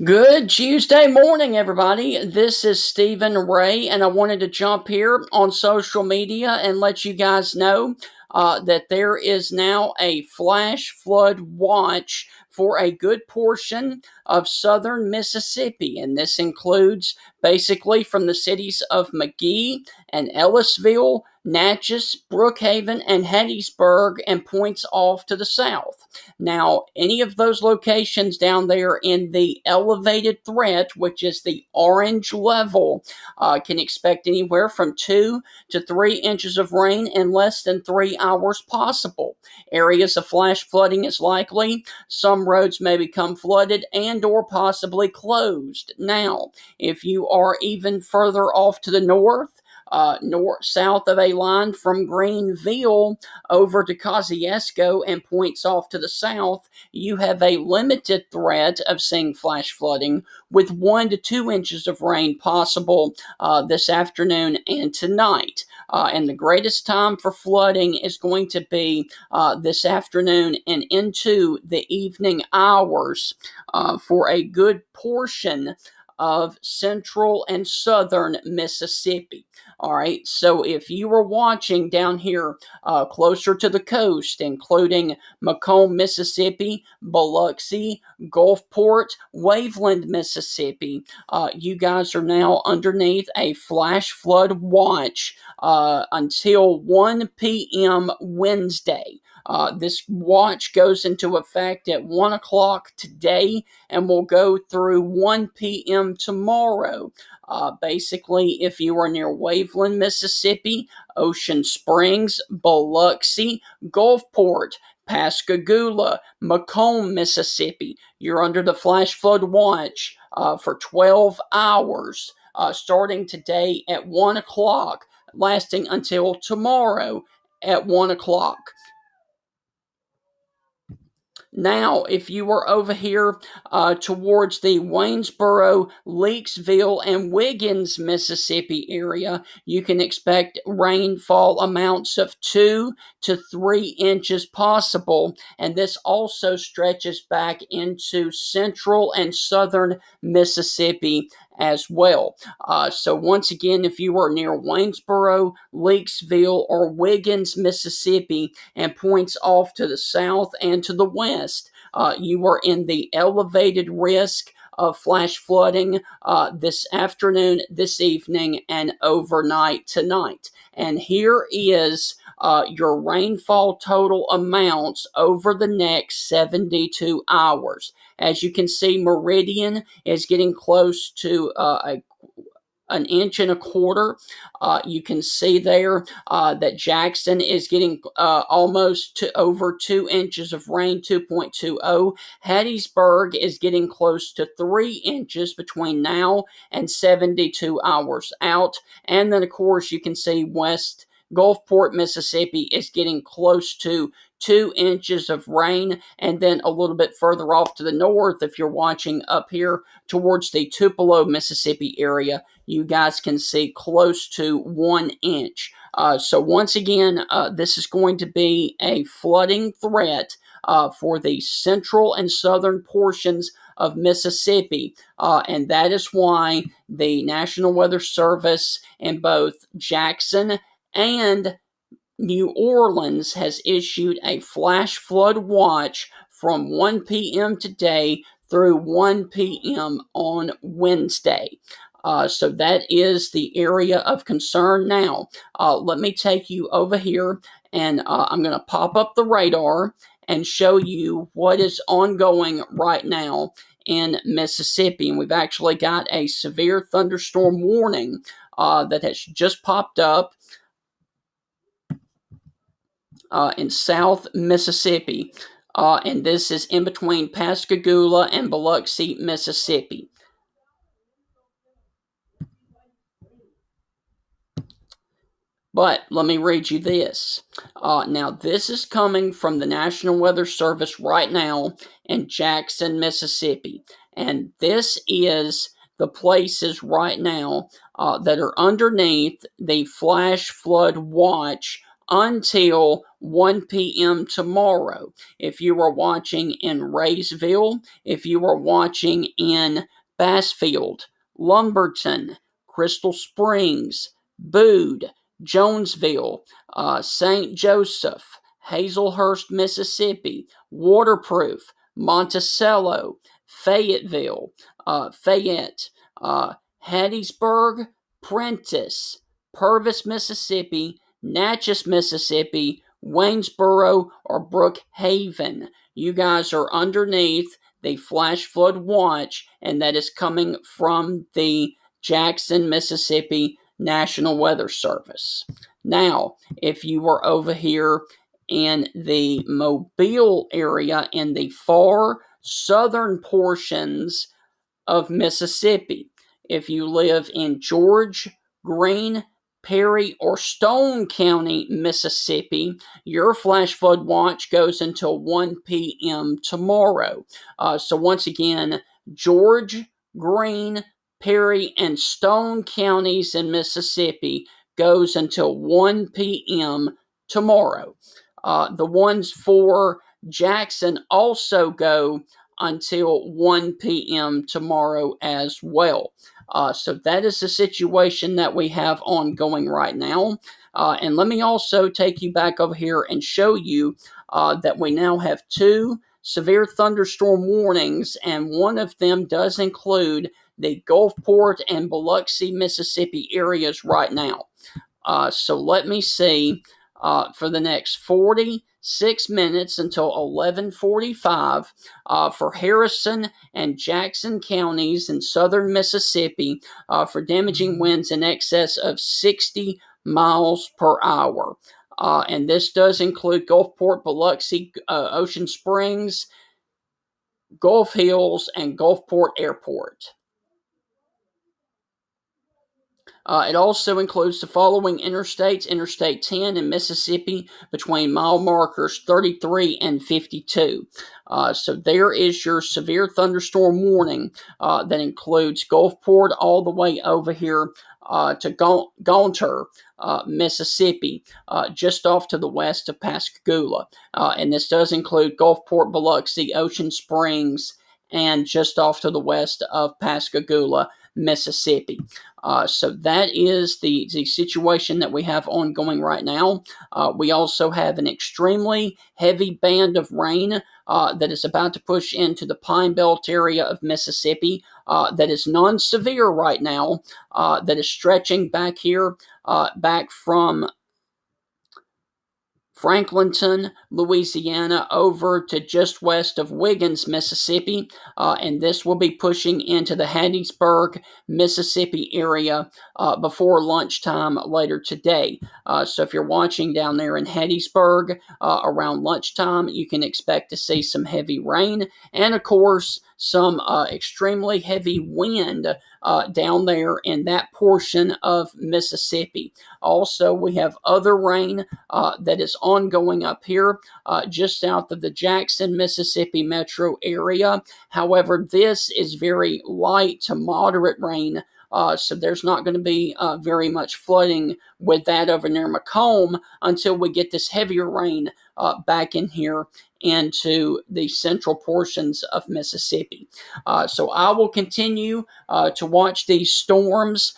Good Tuesday morning, everybody. This is Stephen Ray, and I wanted to jump here on social media and let you guys know that there is now a flash flood watch for a good portion of southern Mississippi, and this includes basically from the cities of McGee and Ellisville, Natchez, Brookhaven, and Hattiesburg, and points off to the south. Now, any of those locations down there in the elevated threat, which is the orange level, can expect anywhere from 2 to 3 inches of rain in less than 3 hours possible. Areas of flash flooding is likely. Some roads may become flooded and or possibly closed. Now, if you are even further off to the south of a line from Greenville over to Kosciuszko and points off to the south, you have a limited threat of seeing flash flooding with 1 to 2 inches of rain possible this afternoon and tonight. And the greatest time for flooding is going to be this afternoon and into the evening hours for a good portion of central and southern Mississippi. All right, so if you were watching down here closer to the coast, including Macomb, Mississippi, Biloxi, Gulfport, Waveland, Mississippi, you guys are now underneath a flash flood watch until 1 p.m. Wednesday. This watch goes into effect at 1 o'clock today and will go through 1 p.m. tomorrow. Basically, if you are near Waveland, Mississippi, Ocean Springs, Biloxi, Gulfport, Pascagoula, Macomb, Mississippi, you're under the flash flood watch for 12 hours, starting today at 1 o'clock, lasting until tomorrow at 1 o'clock. Now, if you were over here towards the Waynesboro, Leakesville, and Wiggins, Mississippi area, you can expect rainfall amounts of 2 to 3 inches possible. And this also stretches back into central and southern Mississippi as well. So once again, if you are near Waynesboro, Leakesville, or Wiggins, Mississippi, and points off to the south and to the west, you are in the elevated risk of flash flooding this afternoon, this evening, and overnight tonight. And here is your rainfall total amounts over the next 72 hours. As you can see, Meridian is getting close to an inch and a quarter. You can see there that Jackson is getting almost to over 2 inches of rain, 2.20. Hattiesburg is getting close to 3 inches between now and 72 hours out. And then, of course, you can see West Gulfport, Mississippi is getting close to 2 inches of rain, and then a little bit further off to the north, if you're watching up here towards the Tupelo, Mississippi area, you guys can see close to 1 inch. So once again, this is going to be a flooding threat for the central and southern portions of Mississippi, and that is why the National Weather Service in both Jackson and New Orleans has issued a flash flood watch from 1 p.m. today through 1 p.m. on Wednesday. So that is the area of concern. Now, let me take you over here, and I'm going to pop up the radar and show you what is ongoing right now in Mississippi. And we've actually got a severe thunderstorm warning that has just popped up in South Mississippi. And this is in between Pascagoula and Biloxi, Mississippi. But let me read you this. Now, this is coming from the National Weather Service right now in Jackson, Mississippi. And this is the places right now that are underneath the flash flood watch until 1 p.m. tomorrow. If you are watching in Raysville, if you are watching in Bassfield, Lumberton, Crystal Springs, Bude, Jonesville, St. Joseph, Hazelhurst, Mississippi, Waterproof, Monticello, Fayetteville, Fayette, Hattiesburg, Prentice, Purvis, Mississippi, Natchez, Mississippi, Waynesboro, or Brookhaven. You guys are underneath the flash flood watch, and that is coming from the Jackson, Mississippi National Weather Service. Now, if you were over here in the Mobile area in the far southern portions of Mississippi, if you live in George, Greene, Perry, or Stone County, Mississippi, your flash flood watch goes until 1 p.m. tomorrow. So once again, George, Greene, Perry, and Stone counties in Mississippi goes until 1 p.m. tomorrow. The ones for Jackson also go until 1 p.m. tomorrow as well. So that is the situation that we have ongoing right now. And let me also take you back over here and show you that we now have two severe thunderstorm warnings, and one of them does include the Gulfport and Biloxi, Mississippi areas right now. So let me see. For the next 46 minutes until 11:45 for Harrison and Jackson counties in southern Mississippi for damaging winds in excess of 60 miles per hour. And this does include Gulfport, Biloxi, Ocean Springs, Gulf Hills, and Gulfport Airport. It also includes the following interstates: Interstate 10 in Mississippi between mile markers 33 and 52. So there is your severe thunderstorm warning that includes Gulfport all the way over here to Gaunter, Mississippi, just off to the west of Pascagoula. And this does include Gulfport, Biloxi, Ocean Springs, and just off to the west of Pascagoula, Mississippi. So that is the situation that we have ongoing right now. We also have an extremely heavy band of rain that is about to push into the Pine Belt area of Mississippi that is non-severe right now, that is stretching back here, back from Franklinton, Louisiana, over to just west of Wiggins, Mississippi, and this will be pushing into the Hattiesburg, Mississippi area before lunchtime later today. So if you're watching down there in Hattiesburg around lunchtime, you can expect to see some heavy rain and, of course, some extremely heavy wind down there in that portion of Mississippi. Also, we have other rain that is ongoing up here just south of the Jackson, Mississippi metro area. However, this is very light to moderate rain. So there's not going to be very much flooding with that over near Macomb until we get this heavier rain back in here into the central portions of Mississippi. So I will continue to watch these storms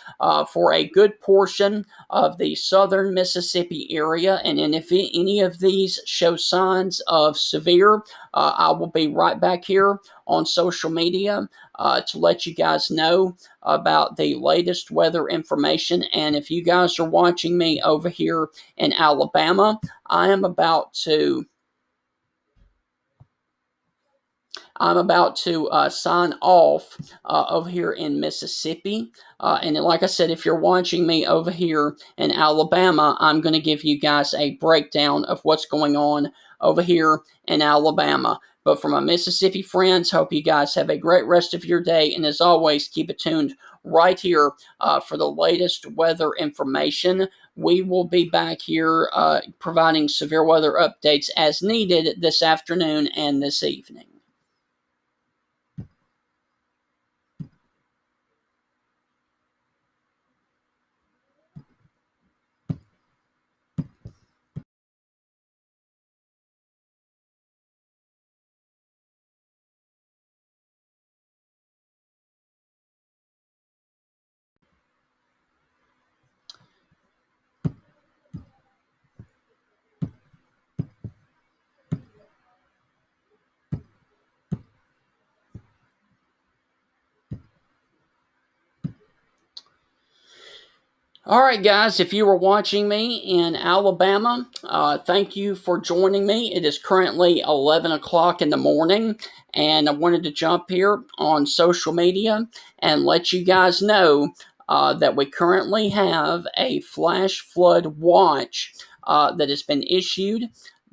for a good portion of the southern Mississippi area. And if any of these show signs of severe, I will be right back here on social media to let you guys know about the latest weather information. And if you guys are watching me over here in Alabama, I am about to sign off over here in Mississippi. And like I said, if you're watching me over here in Alabama, I'm going to give you guys a breakdown of what's going on over here in Alabama. But for my Mississippi friends, hope you guys have a great rest of your day. And as always, keep it tuned right here for the latest weather information. We will be back here providing severe weather updates as needed this afternoon and this evening. All right, guys, if you were watching me in Alabama, thank you for joining me. It is currently 11 o'clock in the morning, and I wanted to jump here on social media and let you guys know that we currently have a flash flood watch that has been issued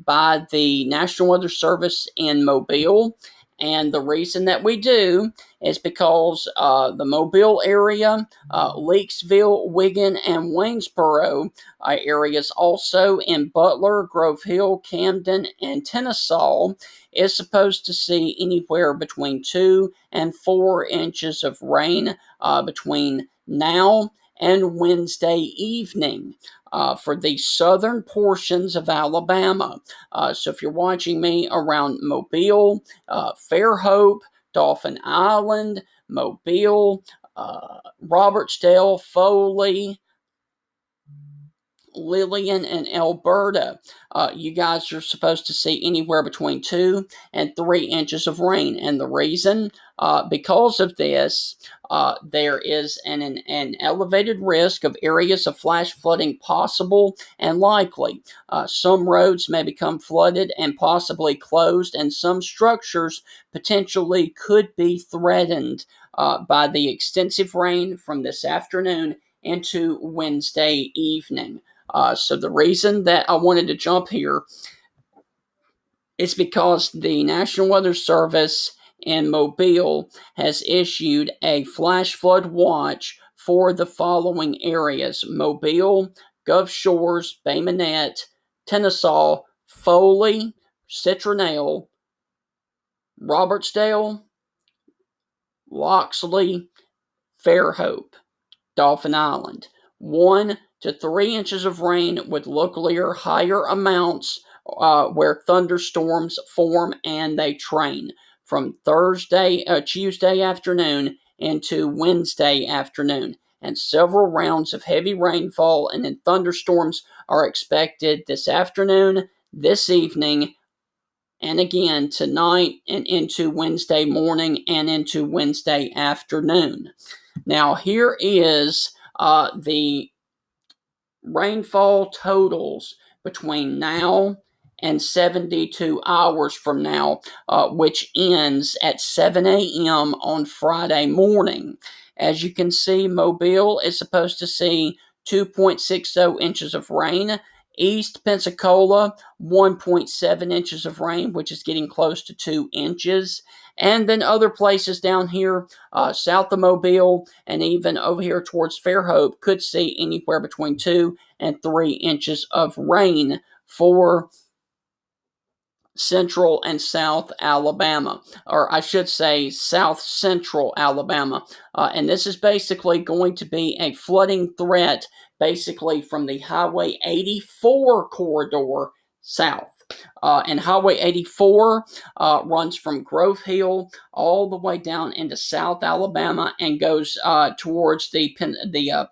by the National Weather Service in Mobile. And the reason that we do is because the Mobile area, Leakesville, Wiggin, and Waynesboro areas, also in Butler, Grove Hill, Camden, and Kennesaw, is supposed to see anywhere between 2 and 4 inches of rain between now and Wednesday evening. For the southern portions of Alabama. So if you're watching me around Mobile, Fairhope, Dauphin Island, Mobile, Robertsdale, Foley, Lillian, and Alberta, you guys are supposed to see anywhere between 2 and 3 inches of rain. And the reason, because of this, there is an elevated risk of areas of flash flooding possible and likely. Some roads may become flooded and possibly closed, and some structures potentially could be threatened by the extensive rain from this afternoon into Wednesday evening. So the reason that I wanted to jump here is because the National Weather Service in Mobile has issued a flash flood watch for the following areas: Mobile, Gulf Shores, Bay Minette, Kennesaw, Foley, Citronelle, Robertsdale, Loxley, Fairhope, Dauphin Island. 1 to 3 inches of rain with locally or higher amounts where thunderstorms form and they train from Tuesday afternoon into Wednesday afternoon. And several rounds of heavy rainfall and then thunderstorms are expected this afternoon, this evening, and again tonight and into Wednesday morning and into Wednesday afternoon. Now, here is the rainfall totals between now and 72 hours from now, which ends at 7 a.m. on Friday morning. As you can see, Mobile is supposed to see 2.60 inches of rain. East Pensacola, 1.7 inches of rain, which is getting close to 2 inches. And then other places down here, south of Mobile, and even over here towards Fairhope, could see anywhere between 2 and 3 inches of rain for central and south Alabama, or I should say south central Alabama. And this is basically going to be a flooding threat basically from the Highway 84 corridor south. And Highway 84 runs from Grove Hill all the way down into South Alabama and goes towards the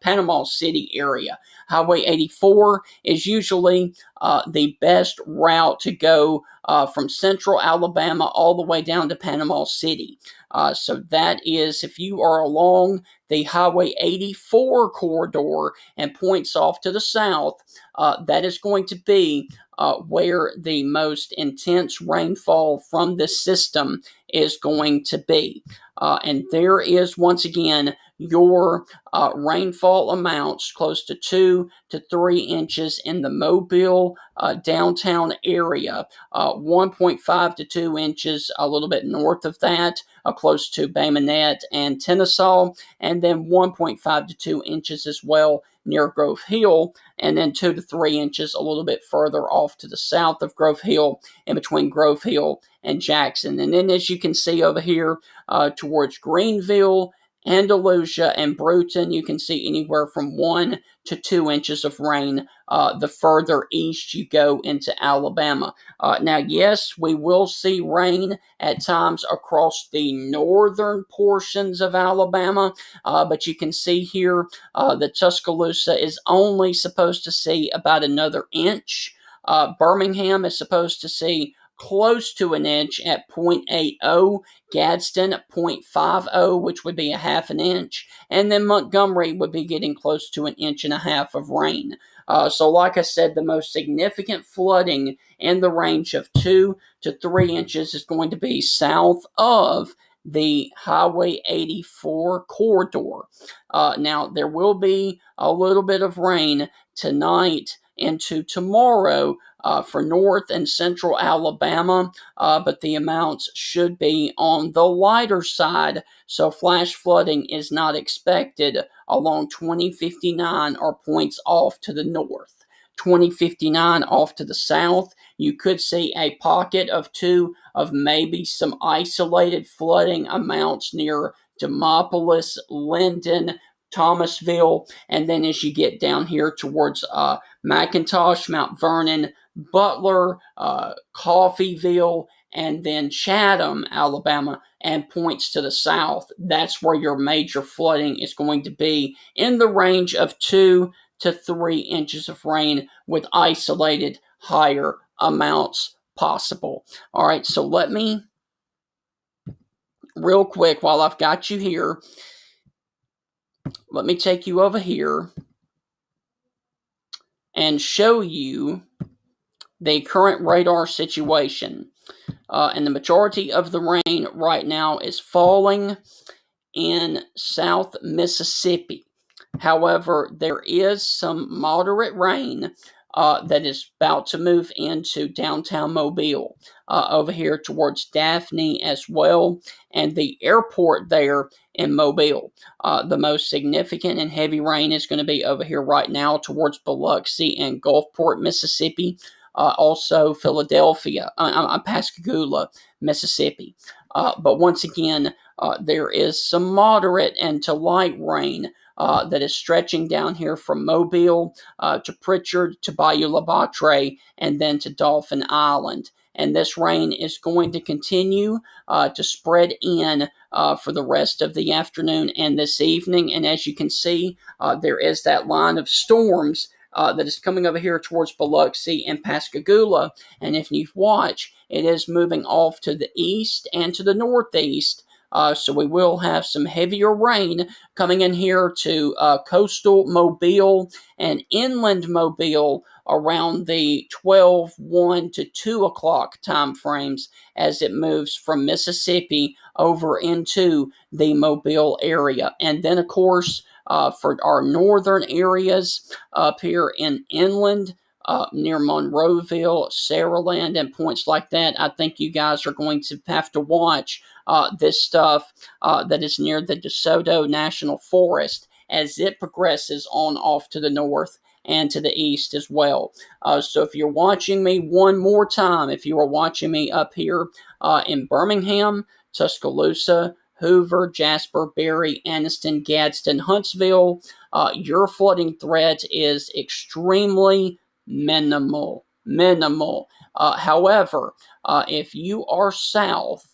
Panama City area. Highway 84 is usually the best route to go from Central Alabama all the way down to Panama City. So that is, if you are along the Highway 84 corridor and points off to the south, that is going to be where the most intense rainfall from this system is going to be. And there is, once again, your rainfall amounts close to 2 to 3 inches in the Mobile downtown area, 1.5 to 2 inches a little bit north of that, close to Bay Minette and Kennesaw, and then 1.5 to 2 inches as well near Grove Hill, and then 2 to 3 inches a little bit further off to the south of Grove Hill, in between Grove Hill and Jackson. And then, as you can see over here towards Greenville, Andalusia, and Bruton, you can see anywhere from 1 to 2 inches of rain the further east you go into Alabama. Now, yes, we will see rain at times across the northern portions of Alabama, but you can see here that Tuscaloosa is only supposed to see about another inch. Birmingham is supposed to see close to an inch at 0.80, Gadsden 0.50, which would be a half an inch, and then Montgomery would be getting close to an inch and a half of rain. So like I said, the most significant flooding in the range of 2 to 3 inches is going to be south of the Highway 84 corridor. Now, there will be a little bit of rain tonight into tomorrow for north and central Alabama, but the amounts should be on the lighter side, so flash flooding is not expected along 2059 or points off to the north. 2059 off to the south, you could see a pocket of 2 of maybe some isolated flooding amounts near Demopolis, Linden, Thomasville, and then as you get down here towards McIntosh, Mount Vernon, Butler, Coffeyville, and then Chatham, Alabama, and points to the south. That's where your major flooding is going to be in the range of 2 to 3 inches of rain with isolated higher amounts possible. All right, so let me, real quick, while I've got you here, let me take you over here and show you the current radar situation. And the majority of the rain right now is falling in South Mississippi. However, there is some moderate rain that is about to move into downtown Mobile, over here towards Daphne as well, and the airport there in Mobile. The most significant and heavy rain is going to be over here right now towards Biloxi and Gulfport, Mississippi. Also Philadelphia, Pascagoula, Mississippi. But once again, there is some moderate and to light rain that is stretching down here from Mobile to Pritchard to Bayou La Batre and then to Dauphin Island. And this rain is going to continue to spread in for the rest of the afternoon and this evening. And as you can see, there is that line of storms that is coming over here towards Biloxi and Pascagoula. And if you watch, it is moving off to the east and to the northeast. So we will have some heavier rain coming in here to coastal Mobile and inland Mobile around the 12, 1 to 2 o'clock time frames as it moves from Mississippi over into the Mobile area. And then, of course, for our northern areas up here in inland, near Monroeville, Saraland, and points like that, I think you guys are going to have to watch this stuff that is near the DeSoto National Forest as it progresses on off to the north and to the east as well. So if you're watching me one more time, if you are watching me up here in Birmingham, Tuscaloosa, Hoover, Jasper, Berry, Anniston, Gadsden, Huntsville, your flooding threat is extremely minimal. However, if you are south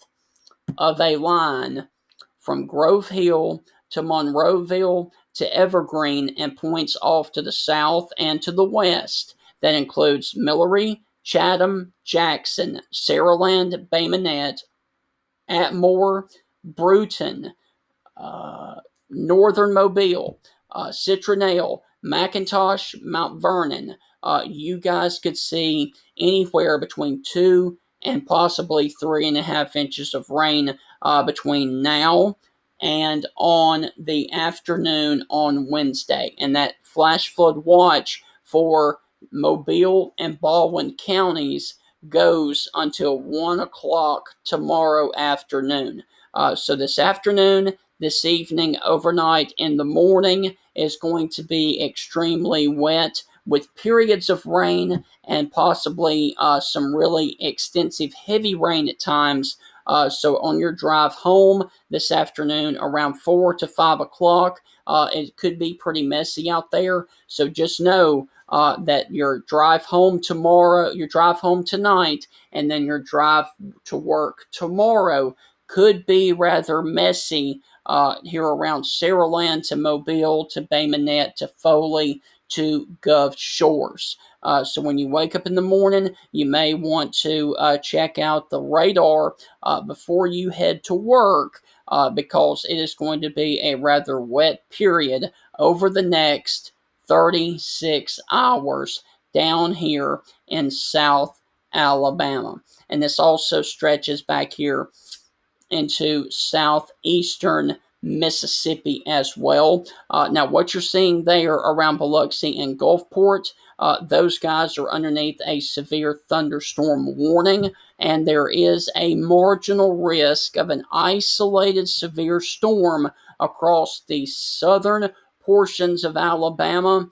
of a line from Grove Hill to Monroeville to Evergreen and points off to the south and to the west, that includes Millery, Chatham, Jackson, Saraland, Bay Minette, Atmore, Bruton, Northern Mobile, Citronelle, McIntosh, Mount Vernon, you guys could see anywhere between 2 and possibly 3.5 inches of rain between now and on the afternoon on Wednesday. And that flash flood watch for Mobile and Baldwin counties goes until 1 o'clock tomorrow afternoon. So this afternoon, this evening, overnight, in the morning is going to be extremely wet with periods of rain and possibly some really extensive heavy rain at times. So on your drive home this afternoon around 4 to 5 o'clock, it could be pretty messy out there. So just know that your drive home tomorrow, your drive home tonight, and then your drive to work tomorrow could be rather messy here around Saraland to Mobile to Bay Minette to Foley to Gulf Shores. So when you wake up in the morning, you may want to check out the radar before you head to work because it is going to be a rather wet period over the next 36 hours down here in South Alabama. And this also stretches back here into southeastern Mississippi as well. Now, what you're seeing there around Biloxi and Gulfport, those guys are underneath a severe thunderstorm warning, and there is a marginal risk of an isolated severe storm across the southern portions of Alabama.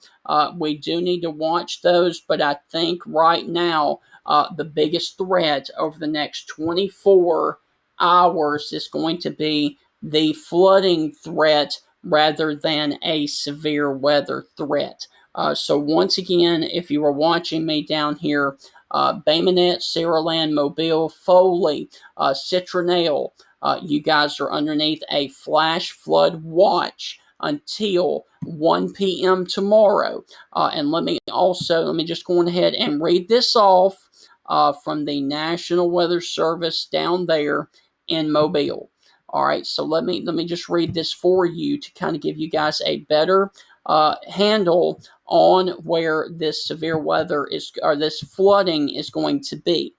We do need to watch those, but I think right now the biggest threat over the next 24 hours is going to be the flooding threat rather than a severe weather threat. So once again, if you were watching me down here, Bay Minette, Saraland, Mobile, Foley, Citronelle, you guys are underneath a flash flood watch until 1 p.m. tomorrow. And let me just go ahead and read this off from the National Weather Service down there in Mobile. All right, so let me just read this for you to kind of give you guys a better handle on where this severe weather is, or this flooding is going to be.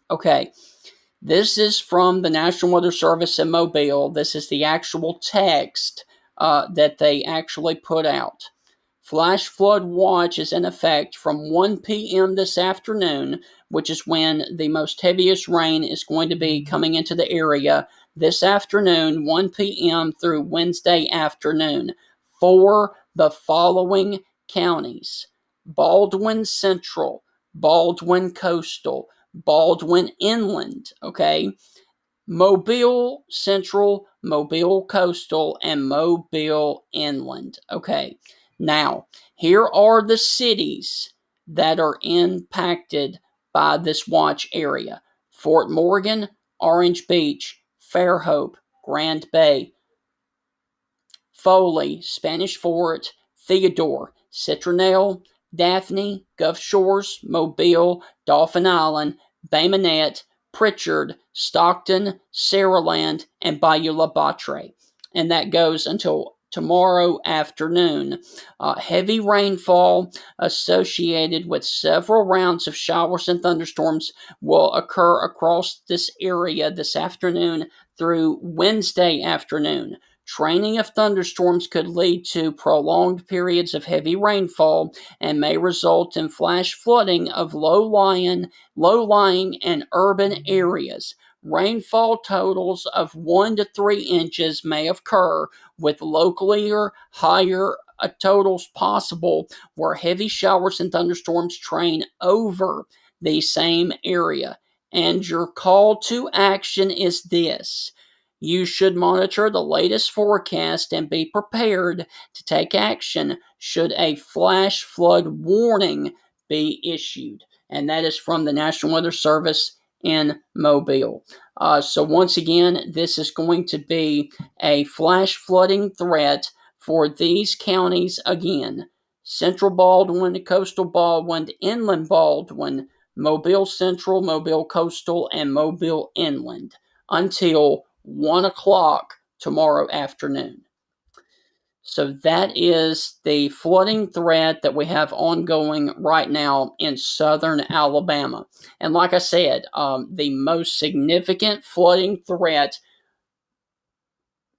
Okay, this is from the National Weather Service in Mobile. This is the actual text that they actually put out. Flash flood watch is in effect from 1 p.m. this afternoon, which is when the most heaviest rain is going to be coming into the area this afternoon, 1 p.m. through Wednesday afternoon, for the following counties: Baldwin Central, Baldwin Coastal, Baldwin Inland, okay? Mobile Central, Mobile Coastal, and Mobile Inland, okay? Now, here are the cities that are impacted by this watch area: Fort Morgan, Orange Beach, Fairhope, Grand Bay, Foley, Spanish Fort, Theodore, Citronelle, Daphne, Gulf Shores, Mobile, Dauphin Island, Bay Minette, Pritchard, Stockton, Saraland, and Bayou La Batre. And that goes until tomorrow afternoon. Heavy rainfall associated with several rounds of showers and thunderstorms will occur across this area this afternoon through Wednesday afternoon. Training of thunderstorms could lead to prolonged periods of heavy rainfall and may result in flash flooding of low-lying and urban areas. Rainfall totals of 1 to 3 inches may occur, with locally or higher totals possible where heavy showers and thunderstorms train over the same area. And your call to action is this: you should monitor the latest forecast and be prepared to take action should a flash flood warning be issued. And that is from the National Weather Service in Mobile. So once again, this is going to be a flash flooding threat for these counties again: Central Baldwin, Coastal Baldwin, Inland Baldwin, Mobile Central, Mobile Coastal, and Mobile Inland until 1 o'clock tomorrow afternoon. So that is the flooding threat that we have ongoing right now in southern Alabama. And like I said, the most significant flooding threat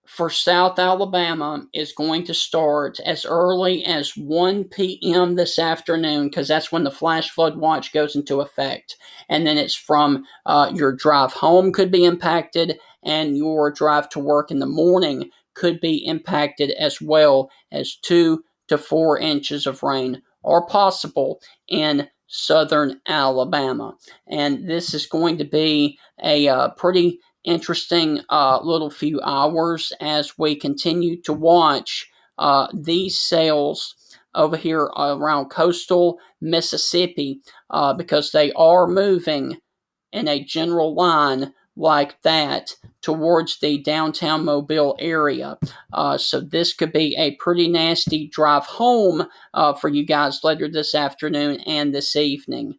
for South Alabama is going to start as early as 1 p.m. this afternoon, because that's when the flash flood watch goes into effect. And then it's from your drive home could be impacted, and your drive to work in the morning could be impacted, as well as 2 to 4 inches of rain are possible in southern Alabama. And this is going to be a pretty interesting little few hours as we continue to watch these sales over here around coastal Mississippi because they are moving in a general line like that towards the downtown Mobile area. So this could be a pretty nasty drive home for you guys later this afternoon and this evening.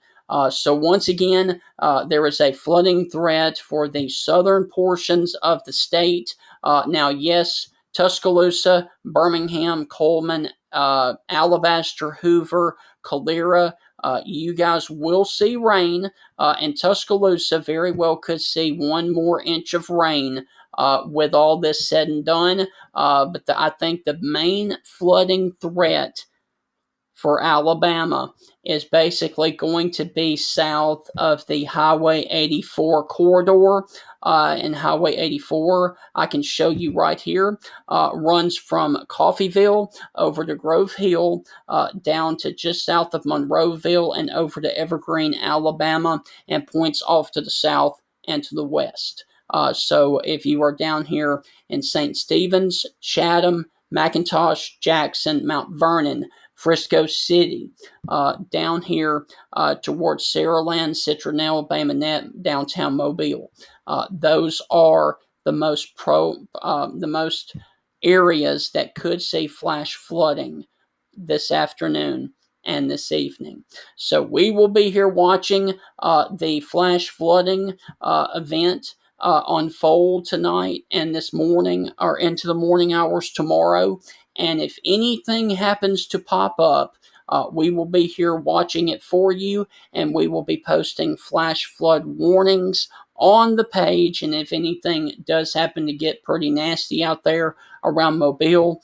So once again, there is a flooding threat for the southern portions of the state. Now, yes, Tuscaloosa, Birmingham, Coleman, Alabaster, Hoover, Calera, you guys will see rain, and Tuscaloosa very well could see 1 more inch of rain with all this said and done. But I think the main flooding threat for Alabama is basically going to be south of the Highway 84 corridor. And Highway 84, I can show you right here, runs from Coffeyville over to Grove Hill, down to just south of Monroeville and over to Evergreen, Alabama, and points off to the south and to the west. So if you are down here in St. Stephen's, Chatham, McIntosh, Jackson, Mount Vernon, Frisco City, down here towards Saraland, Citronelle, Bayonet, downtown Mobile. Those are the most areas that could see flash flooding this afternoon and this evening. So we will be here watching the flash flooding event unfold tonight and this morning, or into the morning hours tomorrow. And if anything happens to pop up, we will be here watching it for you, and we will be posting flash flood warnings on the page. And if anything does happen to get pretty nasty out there around Mobile,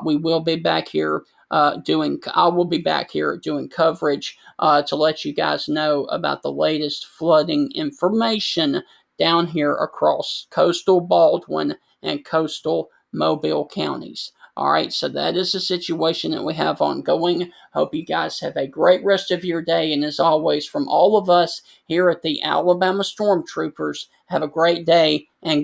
we will be back here I will be back here doing coverage to let you guys know about the latest flooding information down here across coastal Baldwin and coastal Mobile counties. All right, so that is the situation that we have ongoing. Hope you guys have a great rest of your day. And as always, from all of us here at the Alabama Stormtroopers, have a great day and